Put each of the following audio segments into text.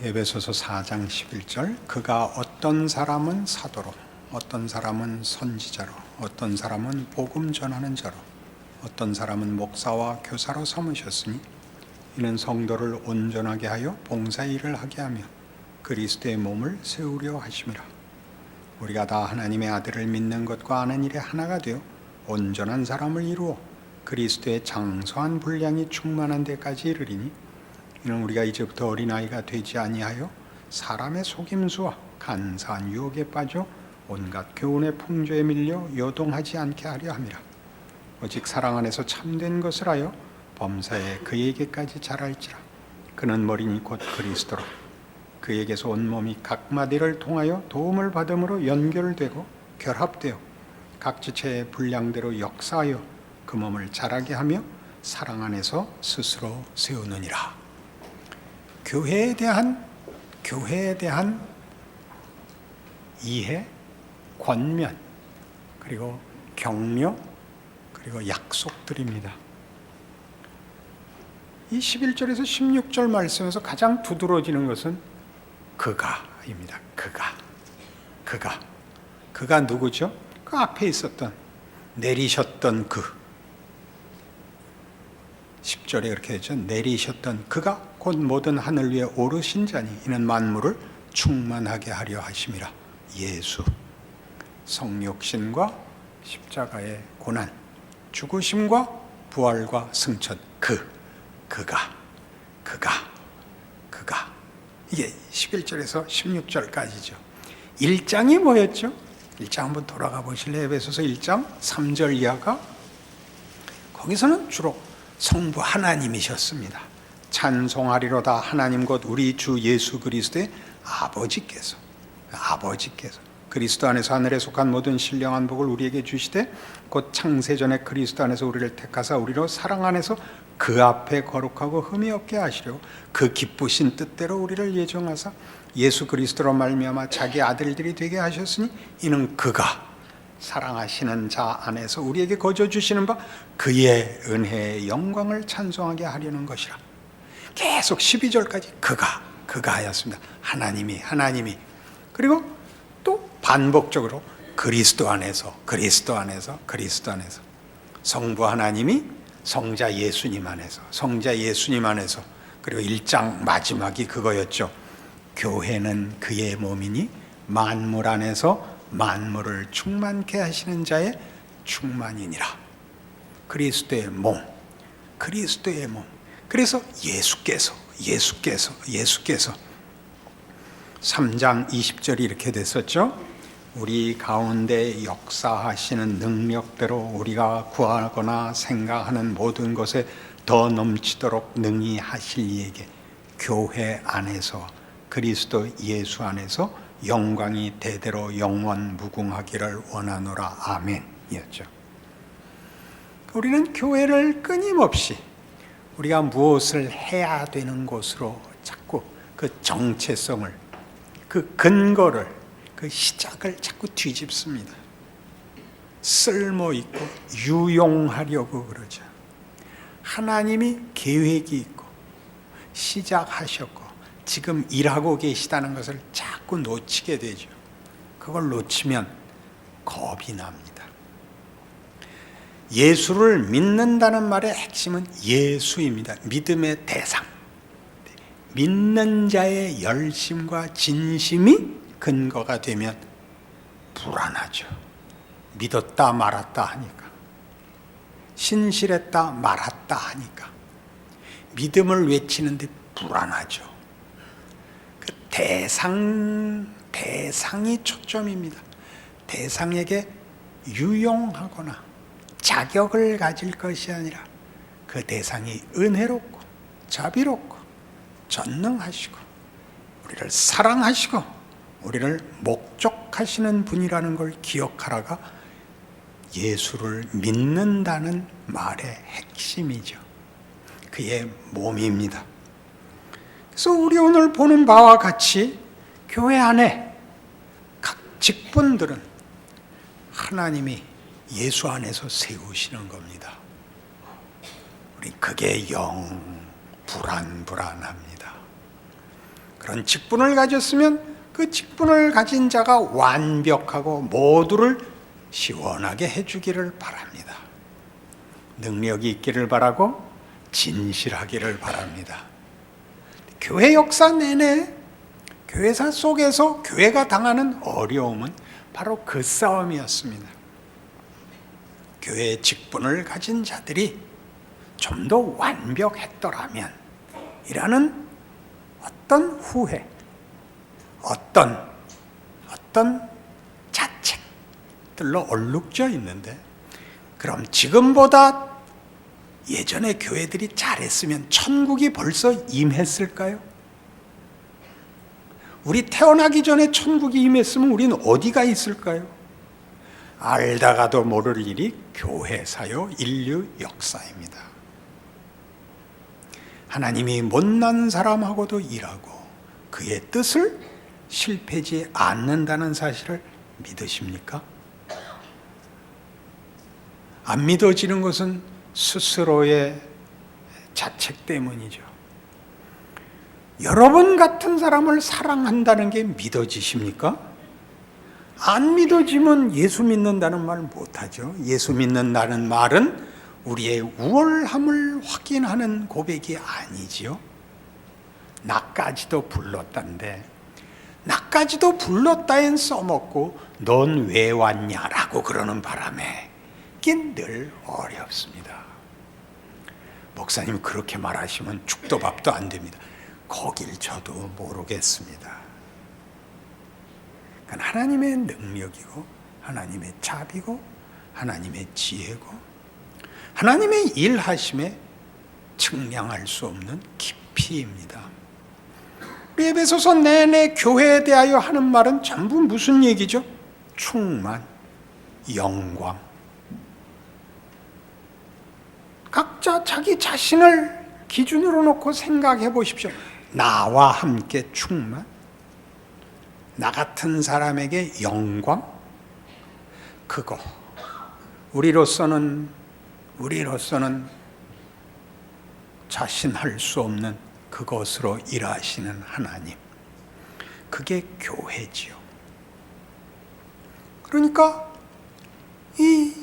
에베소서 4장 11절 그가 어떤 사람은 사도로 어떤 사람은 선지자로 어떤 사람은 복음 전하는 자로 어떤 사람은 목사와 교사로 삼으셨으니 이는 성도를 온전하게 하여 봉사의 일을 하게 하며 그리스도의 몸을 세우려 하심이라. 우리가 다 하나님의 아들을 믿는 것과 아는 일에 하나가 되어 온전한 사람을 이루어 그리스도의 장서한 분량이 충만한 데까지 이르리니 이는 우리가 이제부터 어린아이가 되지 아니하여 사람의 속임수와 간사한 유혹에 빠져 온갖 교훈의 풍조에 밀려 요동하지 않게 하려 함이라. 오직 사랑 안에서 참된 것을 하여 범사에 그에게까지 자랄지라. 그는 머리니 곧 그리스도로 그에게서 온 몸이 각 마디를 통하여 도움을 받음으로 연결되고 결합되어 각 지체의 분량대로 역사하여 그 몸을 자라게 하며 사랑 안에서 스스로 세우느니라. 교회에 대한 이해, 권면, 그리고 격려, 그리고 약속들입니다. 이 11절에서 16절 말씀에서 가장 두드러지는 것은 그가입니다. 그가 누구죠? 그 앞에 있었던 내리셨던 그 10절에 이렇게 했죠. 내리셨던 그가 곧 모든 하늘 위에 오르신 자니 이는 만물을 충만하게 하려 하심이라. 예수, 성육신과 십자가의 고난, 죽으심과 부활과 승천, 그가 이게 11절에서 16절까지죠. 1장이 뭐였죠? 1장 한번 돌아가 보실래요? 에베소서 1장 3절 이하가 거기서는 주로 성부 하나님이셨습니다. 찬송하리로다 하나님 곧 우리 주 예수 그리스도의 아버지께서 그리스도 안에서 하늘에 속한 모든 신령한 복을 우리에게 주시되 곧 창세전에 그리스도 안에서 우리를 택하사 우리로 사랑 안에서 그 앞에 거룩하고 흠이 없게 하시려고 그 기쁘신 뜻대로 우리를 예정하사 예수 그리스도로 말미암아 자기 아들들이 되게 하셨으니 이는 그가 사랑하시는 자 안에서 우리에게 거저 주시는 바 그의 은혜의 영광을 찬송하게 하려는 것이라. 계속 12절까지 그가 하였습니다. 하나님이 그리고 또 반복적으로 그리스도 안에서 성부 하나님이 성자 예수님 안에서 그리고 1장 마지막이 그거였죠. 교회는 그의 몸이니 만물 안에서 만물을 충만케 하시는 자의 충만이니라. 그리스도의 몸. 그래서 예수께서 3장 20절이 이렇게 됐었죠. 우리 가운데 역사하시는 능력대로 우리가 구하거나 생각하는 모든 것에 더 넘치도록 능히 하실 이에게 교회 안에서 그리스도 예수 안에서 영광이 대대로 영원 무궁하기를 원하노라. 아멘이었죠. 우리는 교회를 끊임없이 우리가 무엇을 해야 되는 곳으로 자꾸 그 정체성을, 그 근거를, 그 시작을 자꾸 뒤집습니다. 쓸모있고 유용하려고 그러죠. 하나님이 계획이 있고 시작하셨고 지금 일하고 계시다는 것을 자꾸 놓치게 되죠. 그걸 놓치면 겁이 납니다. 예수를 믿는다는 말의 핵심은 예수입니다. 믿음의 대상. 믿는 자의 열심과 진심이 근거가 되면 불안하죠. 믿었다 말았다 하니까, 신실했다 말았다 하니까 믿음을 외치는데 불안하죠. 그 대상이 초점입니다. 대상에게 유용하거나 자격을 가질 것이 아니라 그 대상이 은혜롭고 자비롭고 전능하시고 우리를 사랑하시고 우리를 목적하시는 분이라는 걸 기억하라가 예수를 믿는다는 말의 핵심이죠. 그의 몸입니다. 그래서 우리 오늘 보는 바와 같이 교회 안에 각 직분들은 하나님이 예수 안에서 세우시는 겁니다. 우리 그게 영 불안합니다. 그런 직분을 가졌으면 그 직분을 가진 자가 완벽하고 모두를 시원하게 해주기를 바랍니다. 능력이 있기를 바라고 진실하기를 바랍니다. 교회 역사 내내 교회사 속에서 교회가 당하는 어려움은 바로 그 싸움이었습니다. 교회의 직분을 가진 자들이 좀 더 완벽했더라면 이라는 어떤 후회, 어떤 자책들로 얼룩져 있는데, 그럼 지금보다 예전에 교회들이 잘했으면 천국이 벌써 임했을까요? 우리 태어나기 전에 천국이 임했으면 우리는 어디가 있을까요? 알다가도 모를 일이 교회사요 인류 역사입니다. 하나님이 못난 사람하고도 일하고 그의 뜻을 실패지 않는다는 사실을 믿으십니까? 안 믿어지는 것은 스스로의 자책 때문이죠. 여러분 같은 사람을 사랑한다는 게 믿어지십니까? 안 믿어지면 예수 믿는다는 말 못하죠. 예수 믿는다는 말은 우리의 우월함을 확인하는 고백이 아니지요. 나까지도 불렀단데, 나까지도 불렀다엔 써먹고 넌 왜 왔냐라고 그러는 바람에 이게 늘 어렵습니다. 목사님 그렇게 말하시면 죽도 밥도 안 됩니다. 거길 저도 모르겠습니다. 그건 하나님의 능력이고 하나님의 자비고 하나님의 지혜고 하나님의 일하심에 측량할 수 없는 깊이입니다. 에베소서 내내 교회에 대하여 하는 말은 전부 무슨 얘기죠? 충만, 영광. 각자 자기 자신을 기준으로 놓고 생각해 보십시오. 나와 함께 충만, 나 같은 사람에게 영광, 그거 우리로서는 자신할 수 없는 그것으로 일하시는 하나님, 그게 교회지요. 그러니까 이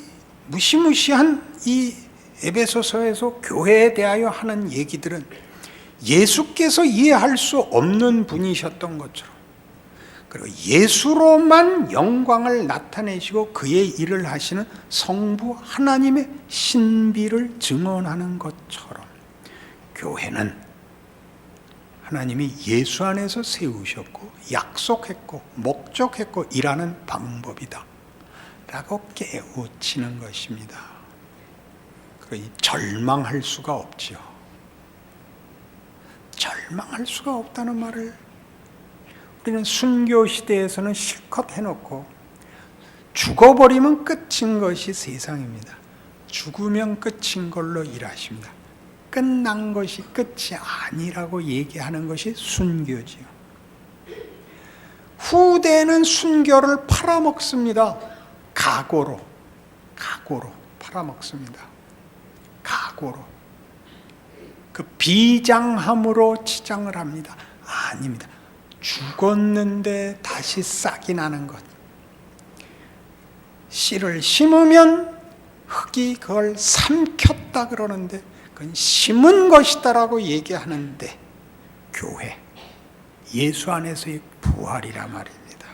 무시무시한 이 에베소서에서 교회에 대하여 하는 얘기들은 예수께서 이해할 수 없는 분이셨던 것처럼, 그리고 예수로만 영광을 나타내시고 그의 일을 하시는 성부 하나님의 신비를 증언하는 것처럼 교회는 하나님이 예수 안에서 세우셨고 약속했고 목적했고 일하는 방법이다 라고 깨우치는 것입니다. 그러니 절망할 수가 없지요. 절망할 수가 없다는 말을 우리는 순교 시대에서는 실컷 해놓고, 죽어버리면 끝인 것이 세상입니다. 죽으면 끝인 걸로 일하십니다. 끝난 것이 끝이 아니라고 얘기하는 것이 순교지요. 후대는 순교를 팔아먹습니다. 각오로 팔아먹습니다. 각오로. 그 비장함으로 치장을 합니다. 아닙니다. 죽었는데 다시 싹이 나는 것. 씨를 심으면 흙이 그걸 삼켰다 그러는데 그건 심은 것이다라고 얘기하는데, 교회, 예수 안에서의 부활이라 말입니다.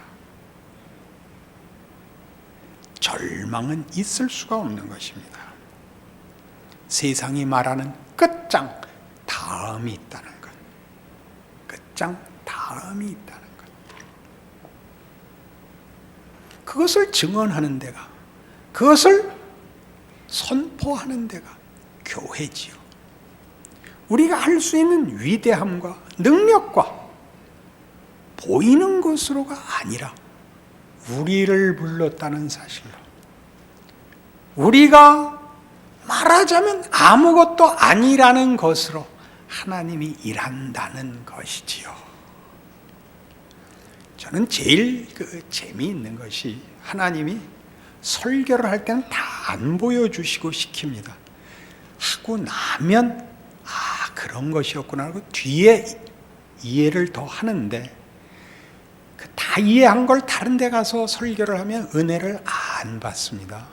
절망은 있을 수가 없는 것입니다. 세상이 말하는 끝장, 다음이 있다는 것. 끝장, 다음이 있다는 것. 그것을 증언하는 데가, 그것을 선포하는 데가 교회지요. 우리가 할 수 있는 위대함과 능력과 보이는 것으로가 아니라 우리를 불렀다는 사실로, 우리가 말하자면 아무것도 아니라는 것으로 하나님이 일한다는 것이지요. 저는 제일 재미있는 것이, 하나님이 설교를 할 때는 다 안 보여주시고 시킵니다. 하고 나면 그런 것이었구나 하고 뒤에 이해를 더 하는데 그 다 이해한 걸 다른 데 가서 설교를 하면 은혜를 안 받습니다.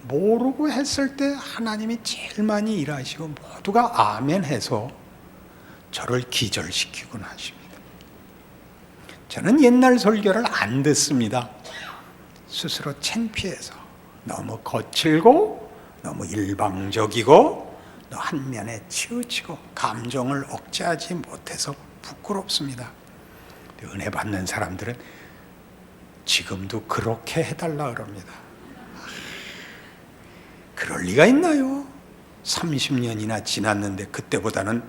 모르고 했을 때 하나님이 제일 많이 일하시고 모두가 아멘 해서 저를 기절시키곤 하십니다. 저는 옛날 설교를 안 듣습니다. 스스로 창피해서 너무 거칠고 너무 일방적이고 또 한 면에 치우치고 감정을 억제하지 못해서 부끄럽습니다. 은혜 받는 사람들은 지금도 그렇게 해달라 그럽니다. 그럴 리가 있나요? 30년이나 지났는데 그때보다는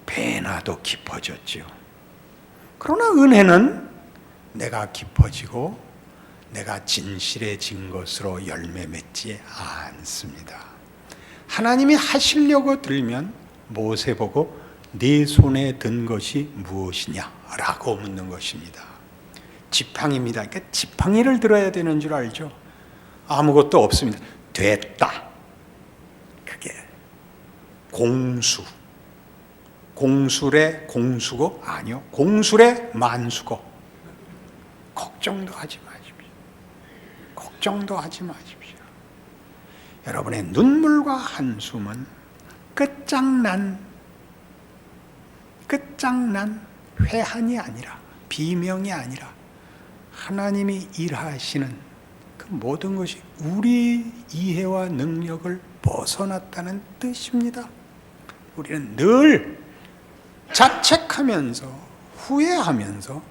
배나 더 깊어졌지요. 그러나 은혜는 내가 깊어지고 내가 진실해진 것으로 열매 맺지 않습니다. 하나님이 하시려고 들면 모세 보고 네 손에 든 것이 무엇이냐? 라고 묻는 것입니다. 지팡이입니다. 그러니까 지팡이를 들어야 되는 줄 알죠? 아무것도 없습니다. 됐다. 그게 공수. 공술의 공수고? 아니요. 공술의 만수고. 걱정도 하지 마십시오. 걱정도 하지 마십시오. 여러분의 눈물과 한숨은 끝장난 회한이 아니라 비명이 아니라 하나님이 일하시는 그 모든 것이 우리 이해와 능력을 벗어났다는 뜻입니다. 우리는 늘 자책하면서 후회하면서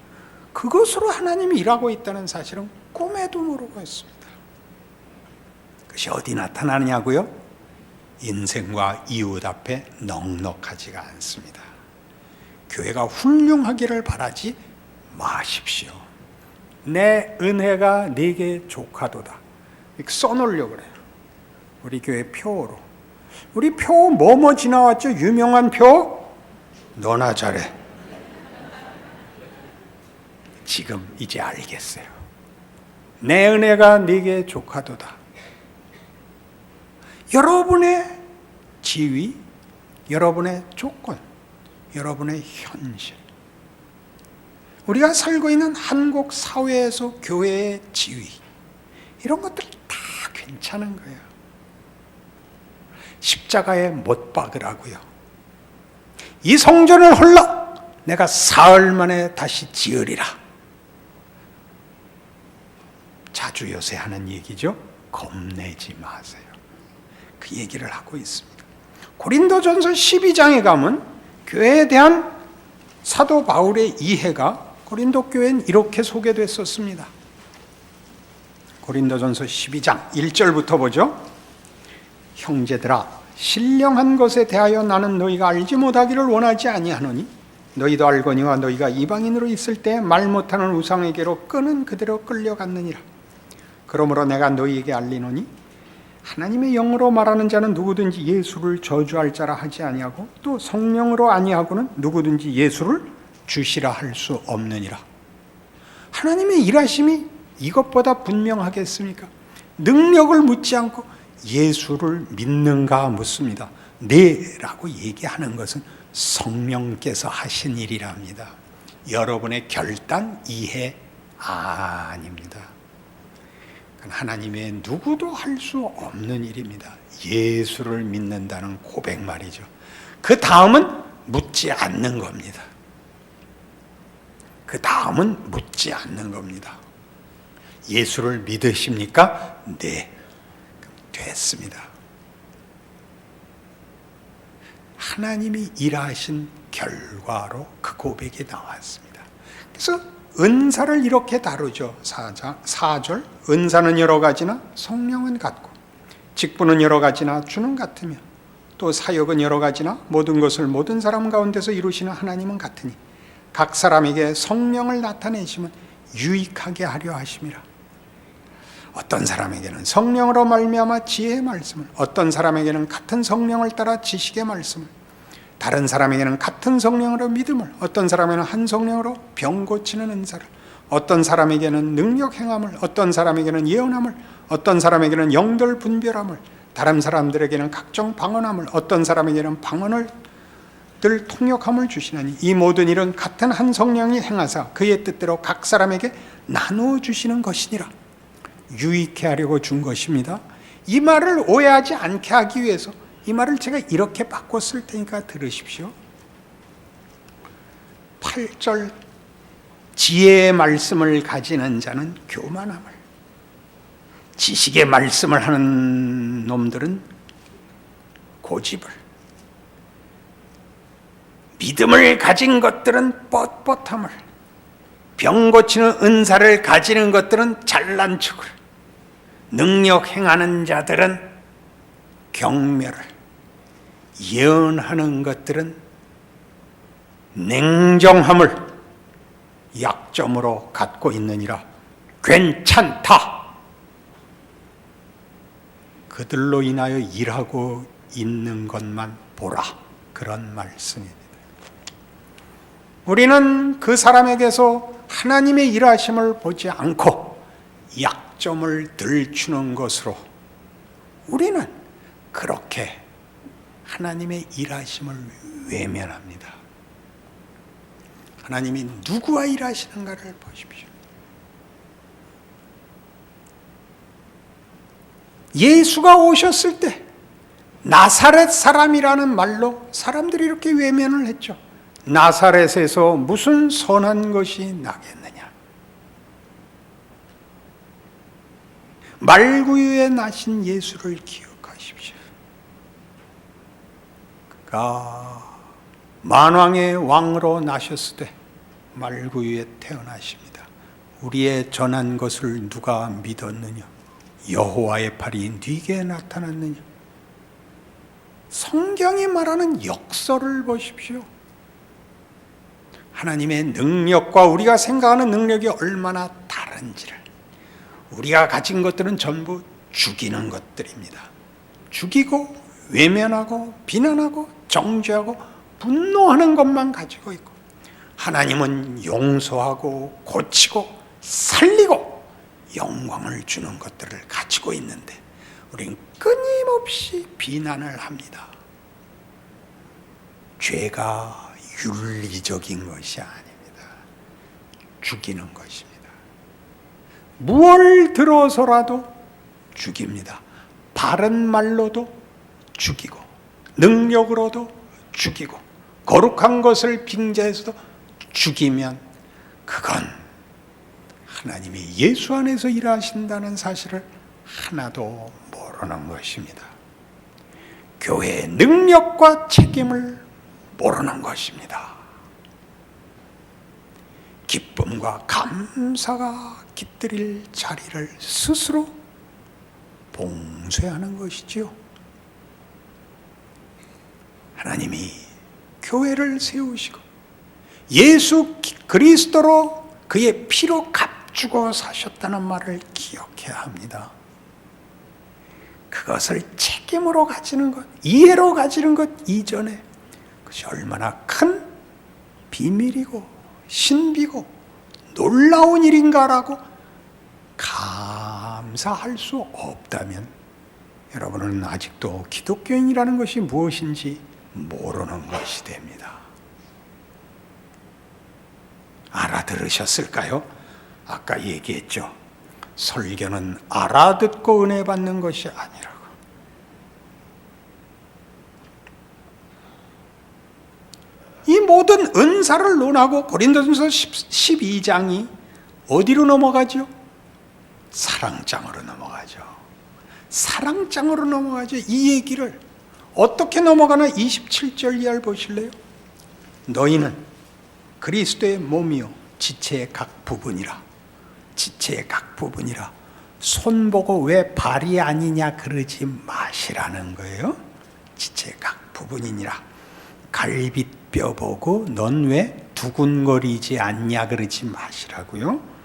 그것으로 하나님이 일하고 있다는 사실은 꿈에도 모르고 있습니다. 그것이 어디 나타나느냐고요? 인생과 이웃 앞에 넉넉하지가 않습니다. 교회가 훌륭하기를 바라지 마십시오. 내 은혜가 네게 족하도다. 이렇게 써놓으려고 그래요. 우리 교회 표로. 우리 표 뭐뭐 지나왔죠? 유명한 표? 너나 잘해. 지금 이제 알겠어요. 내 은혜가 네게 족하도다. 여러분의 지위, 여러분의 조건, 여러분의 현실, 우리가 살고 있는 한국 사회에서 교회의 지위, 이런 것들 다 괜찮은 거예요. 십자가에 못 박으라고요. 이 성전을 홀라 내가 사흘 만에 다시 지으리라. 자주 요새 하는 얘기죠. 겁내지 마세요. 그 얘기를 하고 있습니다. 고린도전서 12장에 가면 교회에 대한 사도 바울의 이해가 고린도 교회는 이렇게 소개됐었습니다. 고린도전서 12장 1절부터 보죠. 형제들아, 신령한 것에 대하여 나는 너희가 알지 못하기를 원하지 아니하노니 너희도 알거니와 너희가 이방인으로 있을 때 말 못하는 우상에게로 끄는 그대로 끌려갔느니라. 그러므로 내가 너희에게 알리노니 하나님의 영으로 말하는 자는 누구든지 예수를 저주할 자라 하지 아니하고 또 성령으로 아니하고는 누구든지 예수를 주시라 할 수 없느니라. 하나님의 일하심이 이것보다 분명하겠습니까? 능력을 묻지 않고 예수를 믿는가 묻습니다. 네 라고 얘기하는 것은 성령께서 하신 일이랍니다. 여러분의 결단, 이해 아닙니다. 하나님의 누구도 할 수 없는 일입니다. 예수를 믿는다는 고백 말이죠. 그 다음은 묻지 않는 겁니다. 그 다음은 묻지 않는 겁니다. 예수를 믿으십니까? 네. 됐습니다. 하나님이 일하신 결과로 그 고백이 나왔습니다. 그래서 은사를 이렇게 다루죠. 4절. 은사는 여러 가지나 성령은 같고 직분은 여러 가지나 주는 같으며 또 사역은 여러 가지나 모든 것을 모든 사람 가운데서 이루시는 하나님은 같으니 각 사람에게 성령을 나타내시면 유익하게 하려 하심이라. 어떤 사람에게는 성령으로 말미암아 지혜의 말씀을, 어떤 사람에게는 같은 성령을 따라 지식의 말씀을, 다른 사람에게는 같은 성령으로 믿음을, 어떤 사람에게는 한 성령으로 병 고치는 은사를, 어떤 사람에게는 능력 행함을, 어떤 사람에게는 예언함을, 어떤 사람에게는 영들 분별함을, 다른 사람들에게는 각종 방언함을, 어떤 사람에게는 방언을 늘 통역함을 주시나니 이 모든 일은 같은 한 성령이 행하사 그의 뜻대로 각 사람에게 나누어 주시는 것이니라. 유익해 하려고 준 것입니다. 이 말을 오해하지 않게 하기 위해서 이 말을 제가 이렇게 바꿔 쓸 테니까 들으십시오. 8절, 지혜의 말씀을 가지는 자는 교만함을, 지식의 말씀을 하는 놈들은 고집을, 믿음을 가진 것들은 뻣뻣함을, 병 고치는 은사를 가지는 것들은 잘난 척을, 능력 행하는 자들은 경멸을, 예언하는 것들은 냉정함을 약점으로 갖고 있느니라. 괜찮다. 그들로 인하여 일하고 있는 것만 보라. 그런 말씀입니다. 우리는 그 사람에게서 하나님의 일하심을 보지 않고 약점을 들추는 것으로 우리는 그렇게 하나님의 일하심을 외면합니다. 하나님이 누구와 일하시는가를 보십시오. 예수가 오셨을 때 나사렛 사람이라는 말로 사람들이 이렇게 외면을 했죠. 나사렛에서 무슨 선한 것이 나겠느냐. 말구유에 나신 예수를 기억하십시오. 그가 만왕의 왕으로 나셨을 때 말구유에 태어나십니다. 우리의 전한 것을 누가 믿었느냐? 여호와의 팔이 네게 나타났느냐? 성경이 말하는 역설을 보십시오. 하나님의 능력과 우리가 생각하는 능력이 얼마나 다른지를. 우리가 가진 것들은 전부 죽이는 것들입니다. 죽이고 외면하고 비난하고 정죄하고 분노하는 것만 가지고 있고, 하나님은 용서하고 고치고 살리고 영광을 주는 것들을 가지고 있는데 우리는 끊임없이 비난을 합니다. 죄가 윤리적인 것이 아닙니다. 죽이는 것입니다. 무엇을 들어서라도 죽입니다. 바른 말로도 죽이고 능력으로도 죽이고 거룩한 것을 빙자해서도 죽이면 그건 하나님이 예수 안에서 일하신다는 사실을 하나도 모르는 것입니다. 교회의 능력과 책임을 모르는 것입니다. 기쁨과 감사가 깃들일 자리를 스스로 봉쇄하는 것이지요. 하나님이 교회를 세우시고 예수 그리스도로 그의 피로 값주고 사셨다는 말을 기억해야 합니다. 그것을 책임으로 가지는 것, 이해로 가지는 것 이전에 그것이 얼마나 큰 비밀이고 신비고 놀라운 일인가라고 감사할 수 없다면 여러분은 아직도 기독교인이라는 것이 무엇인지 모르는 것이 됩니다. 알아들으셨을까요? 아까 얘기했죠. 설교는 알아듣고 은혜 받는 것이 아니라고. 이 모든 은사를 논하고 고린도전서 12장이 어디로 넘어가죠? 사랑장으로 넘어가죠. 사랑장으로 넘어가죠. 이 얘기를 어떻게 넘어가나 27절 이하를 보실래요? 너희는 그리스도의 몸이요 지체의 각 부분이라. 지체의 각 부분이라. 손 보고 왜 발이 아니냐 그러지 마시라는 거예요. 지체의 각 부분이니라. 갈빗뼈 보고 넌 왜 두근거리지 않냐 그러지 마시라고요.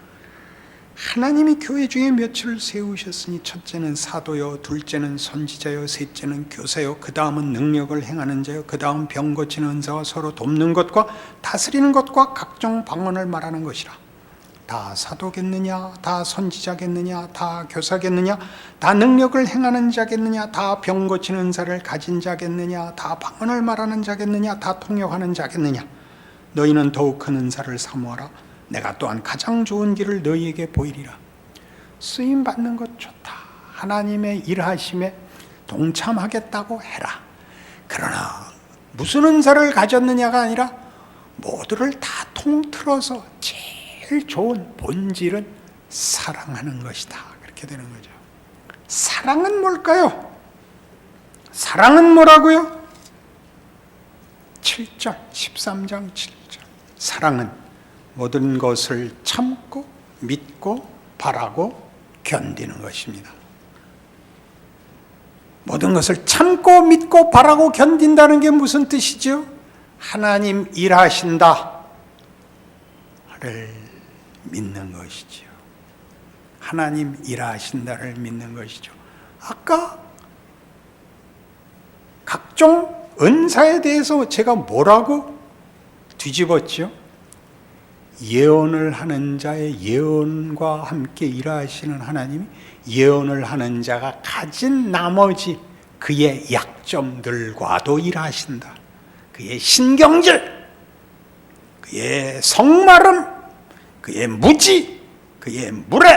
하나님이 교회 중에 몇을 세우셨으니 첫째는 사도요, 둘째는 선지자요, 셋째는 교사요, 그 다음은 능력을 행하는 자요, 그 다음 병 고치는 은사와 서로 돕는 것과 다스리는 것과 각종 방언을 말하는 것이라. 다 사도겠느냐? 다 선지자겠느냐? 다 교사겠느냐? 다 능력을 행하는 자겠느냐? 다 병 고치는 은사를 가진 자겠느냐? 다 방언을 말하는 자겠느냐? 다 통역하는 자겠느냐? 너희는 더욱 큰 은사를 사모하라. 내가 또한 가장 좋은 길을 너희에게 보이리라. 쓰임 받는 것 좋다. 하나님의 일하심에 동참하겠다고 해라. 그러나 무슨 은사를 가졌느냐가 아니라 모두를 다 통틀어서 제일 좋은 본질은 사랑하는 것이다. 그렇게 되는 거죠. 사랑은 뭘까요? 사랑은 뭐라고요? 7절, 13장 7절. 사랑은 모든 것을 참고 믿고 바라고 견디는 것입니다. 모든 것을 참고 믿고 바라고 견딘다는 게 무슨 뜻이죠? 하나님 일하신다를 믿는 것이죠. 하나님 일하신다를 믿는 것이죠. 아까 각종 은사에 대해서 제가 뭐라고 뒤집었죠? 예언을 하는 자의 예언과 함께 일하시는 하나님이 예언을 하는 자가 가진 나머지 그의 약점들과도 일하신다. 그의 신경질, 그의 성마름, 그의 무지, 그의 무례,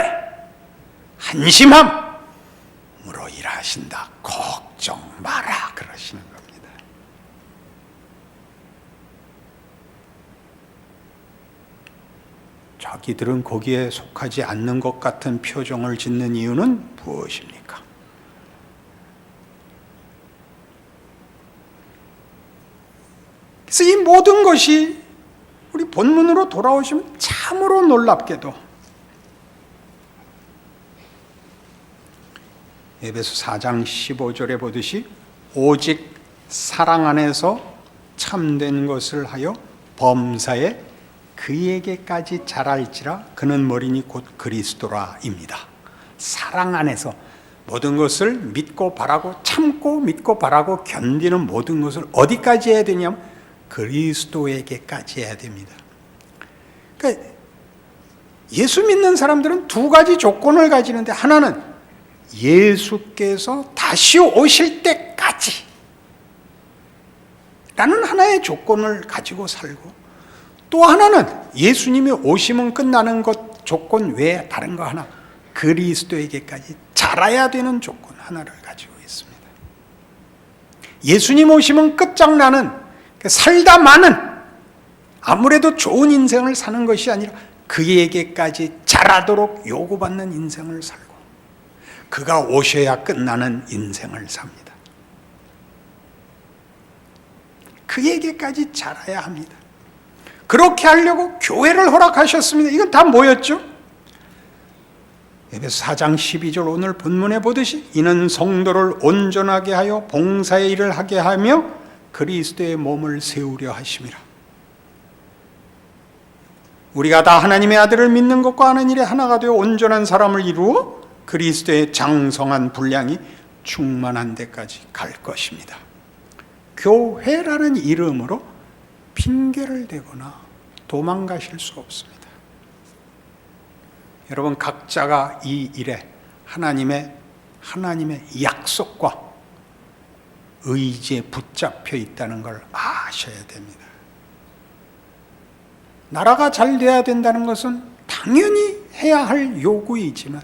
한심함으로 일하신다. 걱정 마라 그러시는 겁니다. 자기들은 거기에 속하지 않는 것 같은 표정을 짓는 이유는 무엇입니까? 그래서 이 모든 것이 우리 본문으로 돌아오시면 참으로 놀랍게도 에베소 4장 15절에 보듯이 오직 사랑 안에서 참된 것을 하여 범사에 그에게까지 자랄지라 그는 머리니 곧 그리스도라입니다. 사랑 안에서 모든 것을 믿고 바라고 참고 믿고 바라고 견디는 모든 것을 어디까지 해야 되냐면 그리스도에게까지 해야 됩니다. 그러니까 예수 믿는 사람들은 두 가지 조건을 가지는데 하나는 예수께서 다시 오실 때까지 라는 하나의 조건을 가지고 살고 또 하나는 예수님이 오시면 끝나는 것 조건 외에 다른 거 하나 그리스도에게까지 자라야 되는 조건 하나를 가지고 있습니다. 예수님 오시면 끝장나는 살다 마는 아무래도 좋은 인생을 사는 것이 아니라 그에게까지 자라도록 요구받는 인생을 살고 그가 오셔야 끝나는 인생을 삽니다. 그에게까지 자라야 합니다. 그렇게 하려고 교회를 허락하셨습니다. 이건 다 뭐였죠? 에베소 4장 12절 오늘 본문에 보듯이 이는 성도를 온전하게 하여 봉사의 일을 하게 하며 그리스도의 몸을 세우려 하심이라. 우리가 다 하나님의 아들을 믿는 것과 하는 일에 하나가 되어 온전한 사람을 이루어 그리스도의 장성한 분량이 충만한 데까지 갈 것입니다. 교회라는 이름으로 핑계를 대거나 도망가실 수 없습니다. 여러분 각자가 이 일에 하나님의 약속과 의지에 붙잡혀 있다는 걸 아셔야 됩니다. 나라가 잘 돼야 된다는 것은 당연히 해야 할 요구이지만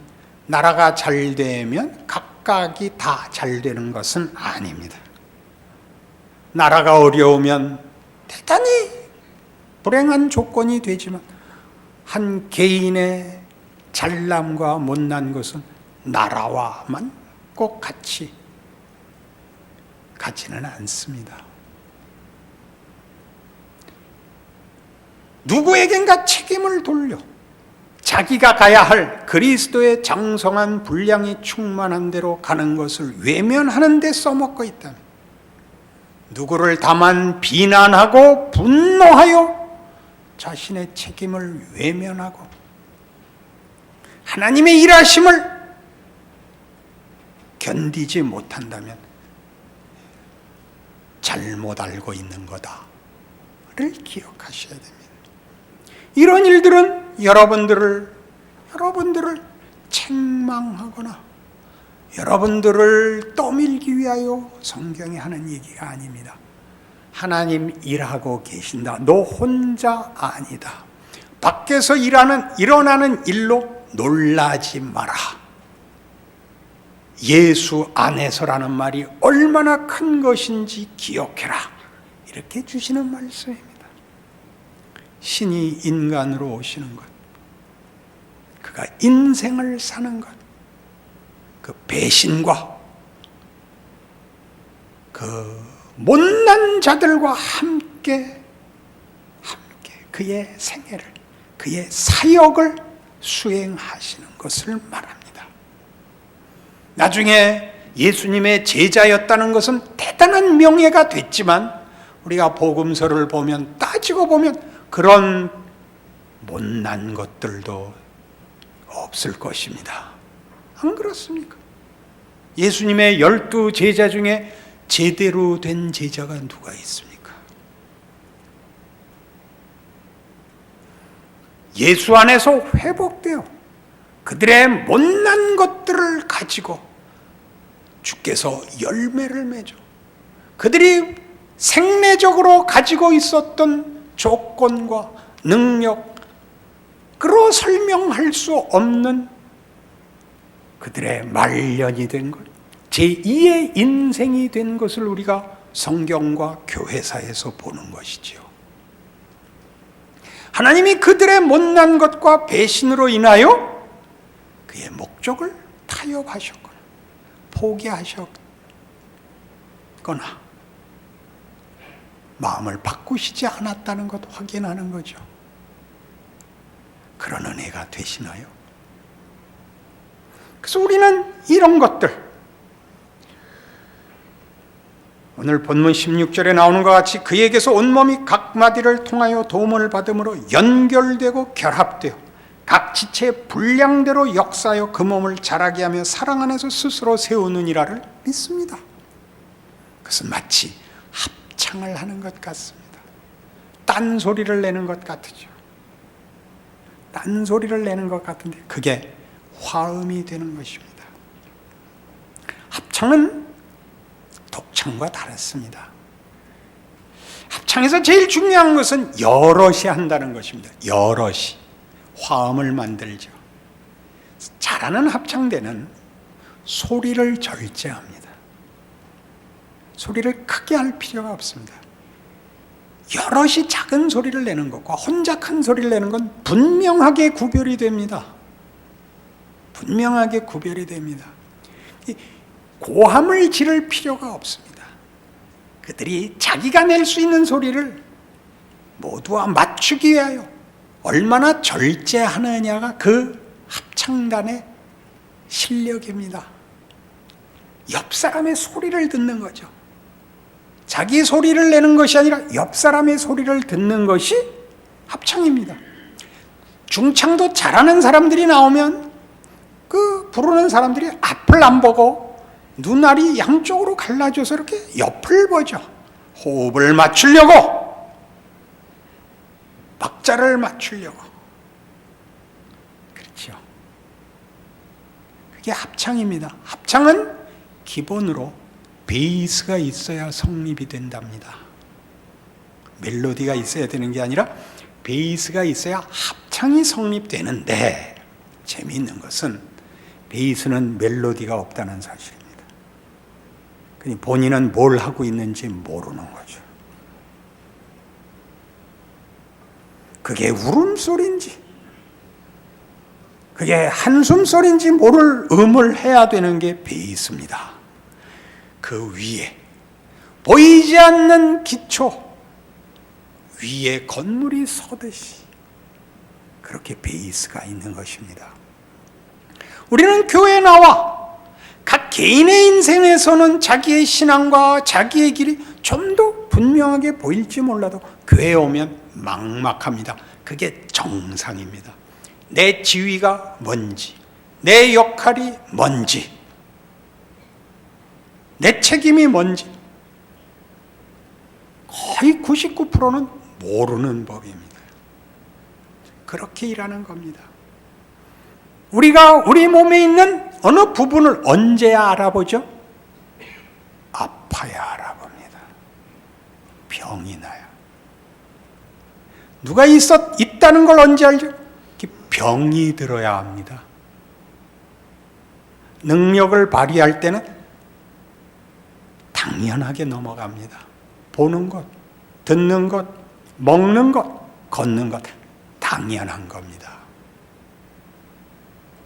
나라가 잘 되면 각각이 다 잘 되는 것은 아닙니다. 나라가 어려우면 대단히 불행한 조건이 되지만 한 개인의 잘남과 못난 것은 나라와만 꼭 같이 가지는 않습니다. 누구에겐가 책임을 돌려 자기가 가야 할 그리스도의 장성한 분량이 충만한 대로 가는 것을 외면하는 데 써먹고 있다면 누구를 다만 비난하고 분노하여 자신의 책임을 외면하고 하나님의 일하심을 견디지 못한다면 잘못 알고 있는 거다를 기억하셔야 됩니다. 이런 일들은 여러분들을 책망하거나 여러분들을 떠밀기 위하여 성경이 하는 얘기가 아닙니다. 하나님 일하고 계신다. 너 혼자 아니다. 밖에서 일어나는 일로 놀라지 마라. 예수 안에서라는 말이 얼마나 큰 것인지 기억해라. 이렇게 주시는 말씀입니다. 신이 인간으로 오시는 것, 그가 인생을 사는 것, 그 배신과 그 못난 자들과 함께 그의 생애를, 그의 사역을 수행하시는 것을 말합니다. 나중에 예수님의 제자였다는 것은 대단한 명예가 됐지만 우리가 복음서를 보면, 따지고 보면 그런 못난 것들도 없을 것입니다. 안 그렇습니까? 예수님의 12 제자 중에 제대로 된 제자가 누가 있습니까? 예수 안에서 회복되어 그들의 못난 것들을 가지고 주께서 열매를 맺어 그들이 생내적으로 가지고 있었던 조건과 능력으로 설명할 수 없는 그들의 말년이 된 것, 제2의 인생이 된 것을 우리가 성경과 교회사에서 보는 것이지요. 하나님이 그들의 못난 것과 배신으로 인하여 그의 목적을 타협하셨거나 포기하셨거나 마음을 바꾸시지 않았다는 것 확인하는 거죠. 그런 은혜가 되시나요? 그래서 우리는 이런 것들, 오늘 본문 16절에 나오는 것 같이 그에게서 온몸이 각 마디를 통하여 도움을 받음으로 연결되고 결합되어 각 지체의 분량대로 역사하여 그 몸을 자라게 하며 사랑 안에서 스스로 세우느니라를 믿습니다. 그것은 마치 합창을 하는 것 같습니다. 딴소리를 내는 것 같으죠. 딴소리를 내는 것 같은데 그게 화음이 되는 것입니다. 합창은 독창과 다릅니다. 합창에서 제일 중요한 것은 여럿이 한다는 것입니다. 여럿이 화음을 만들죠. 잘하는 합창대는 소리를 절제합니다. 소리를 크게 할 필요가 없습니다. 여럿이 작은 소리를 내는 것과 혼자 큰 소리를 내는 건 분명하게 구별이 됩니다. 분명하게 구별이 됩니다. 고함을 지를 필요가 없습니다. 그들이 자기가 낼 수 있는 소리를 모두와 맞추기 위하여 얼마나 절제하느냐가 그 합창단의 실력입니다. 옆 사람의 소리를 듣는 거죠. 자기 소리를 내는 것이 아니라 옆 사람의 소리를 듣는 것이 합창입니다. 중창도 잘하는 사람들이 나오면 그 부르는 사람들이 앞을 안 보고 눈알이 양쪽으로 갈라져서 이렇게 옆을 보죠. 호흡을 맞추려고, 박자를 맞추려고. 그렇죠. 그게 합창입니다. 합창은 기본으로 베이스가 있어야 성립이 된답니다. 멜로디가 있어야 되는 게 아니라 베이스가 있어야 합창이 성립되는데, 재미있는 것은 베이스는 멜로디가 없다는 사실입니다. 본인은 뭘 하고 있는지 모르는 거죠. 그게 울음소리인지 그게 한숨소리인지 모를 음을 해야 되는 게 베이스입니다. 그 위에 보이지 않는 기초 위에 건물이 서듯이 그렇게 베이스가 있는 것입니다. 우리는 교회에 나와 각 개인의 인생에서는 자기의 신앙과 자기의 길이 좀 더 분명하게 보일지 몰라도 교회에 오면 막막합니다. 그게 정상입니다. 내 지위가 뭔지, 내 역할이 뭔지, 내 책임이 뭔지 거의 99%는 모르는 법입니다. 그렇게 일하는 겁니다. 우리가 우리 몸에 있는 어느 부분을 언제야 알아보죠? 아파야 알아봅니다. 병이 나요. 누가 있다는 걸 언제 알죠? 병이 들어야 합니다. 능력을 발휘할 때는 당연하게 넘어갑니다. 보는 것, 듣는 것, 먹는 것, 걷는 것 당연한 겁니다.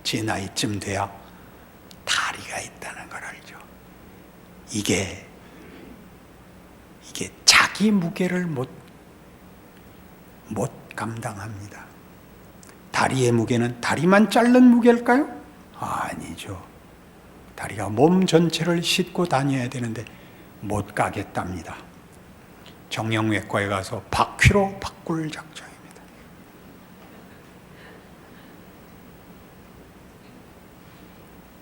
제 나이쯤 돼야 다리가 있다는 걸 알죠. 이게 자기 무게를 못 감당합니다. 다리의 무게는 다리만 자른 무게일까요? 아니죠. 다리가 몸 전체를 싣고 다녀야 되는데 못 가겠답니다. 정형외과에 가서 바퀴로 바꿀 작정입니다.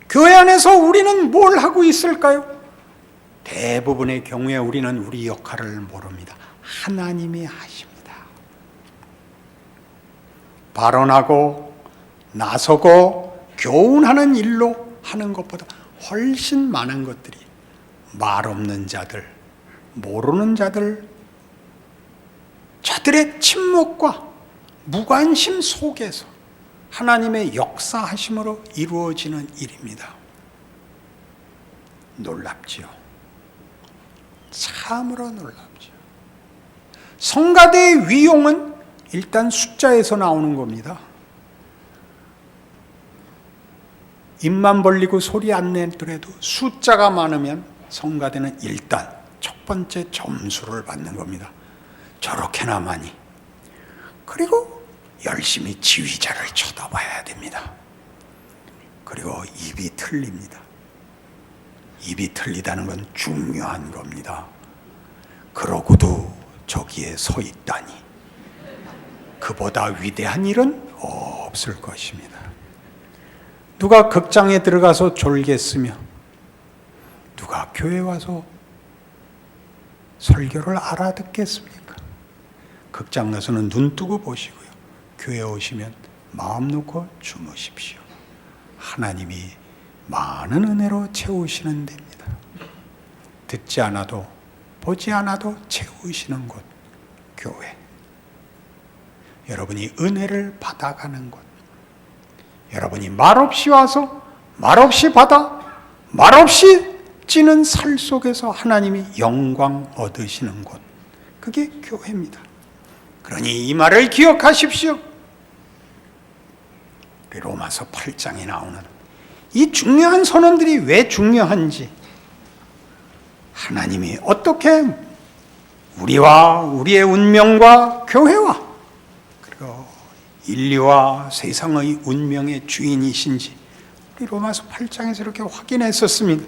교회 안에서 우리는 뭘 하고 있을까요? 대부분의 경우에 우리는 우리 역할을 모릅니다. 하나님이 하십니다. 발언하고 나서고 교훈하는 일로 하는 것보다 훨씬 많은 것들이 말 없는 자들, 모르는 자들, 저들의 침묵과 무관심 속에서 하나님의 역사하심으로 이루어지는 일입니다. 놀랍지요. 참으로 놀랍지요. 성가대의 위용은 일단 숫자에서 나오는 겁니다. 입만 벌리고 소리 안 내더라도 숫자가 많으면 성가대는 일단 첫 번째 점수를 받는 겁니다. 저렇게나 많이. 그리고 열심히 지휘자를 쳐다봐야 됩니다. 그리고 입이 틀립니다. 입이 틀리다는 건 중요한 겁니다. 그러고도 저기에 서 있다니 그보다 위대한 일은 없을 것입니다. 누가 극장에 들어가서 졸겠으며 누가 교회 와서 설교를 알아듣겠습니까? 극장 가서는 눈 뜨고 보시고요. 교회 오시면 마음 놓고 주무십시오. 하나님이 많은 은혜로 채우시는 데입니다. 듣지 않아도 보지 않아도 채우시는 곳, 교회. 여러분이 은혜를 받아가는 곳. 여러분이 말없이 와서 말없이 받아 말없이 찌는 살 속에서 하나님이 영광 얻으시는 곳. 그게 교회입니다. 그러니 이 말을 기억하십시오. 로마서 8장에 나오는 이 중요한 선언들이 왜 중요한지, 하나님이 어떻게 우리와 우리의 운명과 교회와 그리고 인류와 세상의 운명의 주인이신지 우리 로마서 8장에서 이렇게 확인했었습니다.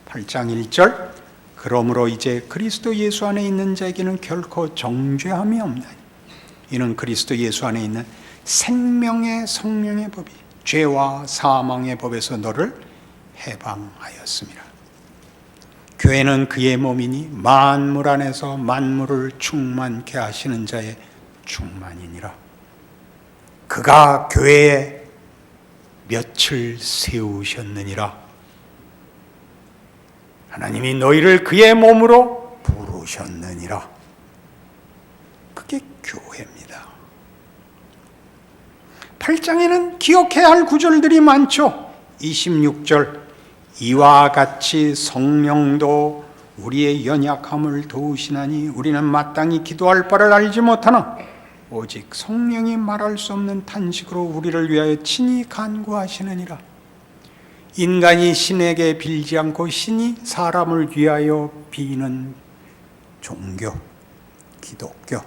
8장 1절, 그러므로 이제 그리스도 예수 안에 있는 자에게는 결코 정죄함이 없나니 이는 그리스도 예수 안에 있는 생명의 성령의 법이 죄와 사망의 법에서 너를 해방하였습니다. 교회는 그의 몸이니 만물 안에서 만물을 충만케 하시는 자의 충만이니라. 그가 교회에 며칠 세우셨느니라. 하나님이 너희를 그의 몸으로 부르셨느니라. 그게 교회입니다. 8장에는 기억해야 할 구절들이 많죠. 26절, 이와 같이 성령도 우리의 연약함을 도우시나니 우리는 마땅히 기도할 바를 알지 못하나 오직 성령이 말할 수 없는 탄식으로 우리를 위하여 친히 간구하시느니라. 인간이 신에게 빌지 않고 신이 사람을 위하여 비는 종교, 기독교.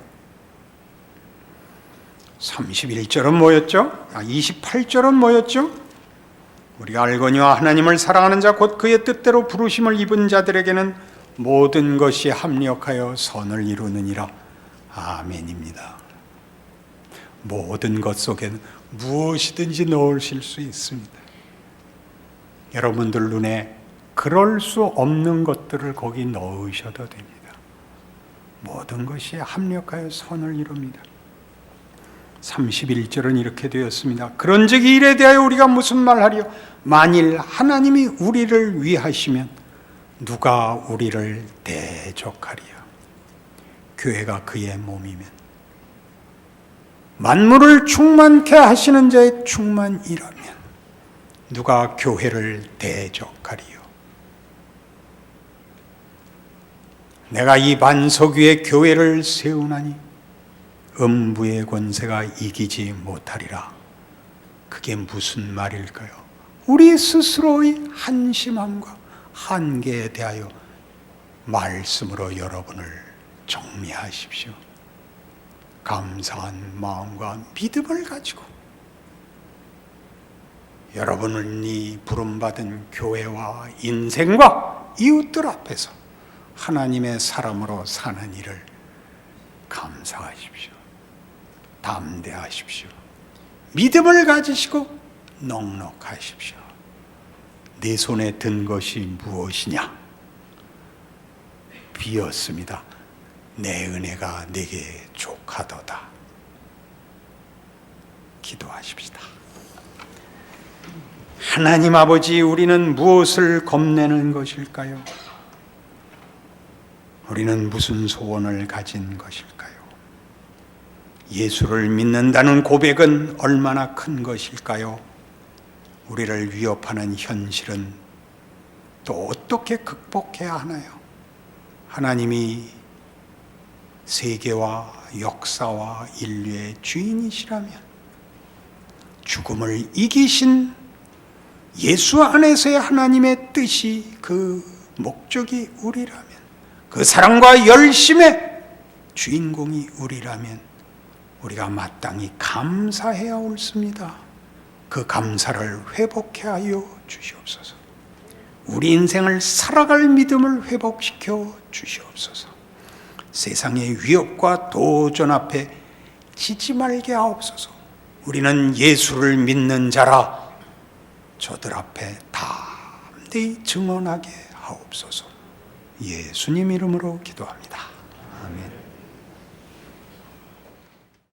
31절은 뭐였죠? 28절은 뭐였죠? 우리가 알거니와 하나님을 사랑하는 자 곧 그의 뜻대로 부르심을 입은 자들에게는 모든 것이 합력하여 선을 이루느니라. 아멘입니다. 모든 것 속에는 무엇이든지 넣으실 수 있습니다. 여러분들 눈에 그럴 수 없는 것들을 거기 넣으셔도 됩니다. 모든 것이 합력하여 선을 이룹니다. 31절은 이렇게 되었습니다. 그런즉 이 일에 대하여 우리가 무슨 말하리요? 만일 하나님이 우리를 위하시면 누가 우리를 대적하리요? 교회가 그의 몸이면, 만물을 충만케 하시는 자의 충만이라면 누가 교회를 대적하리요? 내가 이 반석 위에 교회를 세우나니 음부의 권세가 이기지 못하리라. 그게 무슨 말일까요? 우리 스스로의 한심함과 한계에 대하여 말씀으로 여러분을 정리하십시오. 감사한 마음과 믿음을 가지고 여러분이 부름받은 교회와 인생과 이웃들 앞에서 하나님의 사람으로 사는 일을 감사하십시오. 담대하십시오. 믿음을 가지시고 넉넉하십시오. 내 손에 든 것이 무엇이냐? 비었습니다. 내 은혜가 내게 족하도다. 기도하십시다. 하나님 아버지, 우리는 무엇을 겁내는 것일까요? 우리는 무슨 소원을 가진 것일까요? 예수를 믿는다는 고백은 얼마나 큰 것일까요? 우리를 위협하는 현실은 또 어떻게 극복해야 하나요? 하나님이 세계와 역사와 인류의 주인이시라면, 죽음을 이기신 예수 안에서의 하나님의 뜻이, 그 목적이 우리라면, 그 사랑과 열심의 주인공이 우리라면 우리가 마땅히 감사해야 옳습니다. 그 감사를 회복해 하여 주시옵소서. 우리 인생을 살아갈 믿음을 회복시켜 주시옵소서. 세상의 위협과 도전 앞에 지지 말게 하옵소서. 우리는 예수를 믿는 자라 저들 앞에 담대히 증언하게 하옵소서. 예수님 이름으로 기도합니다.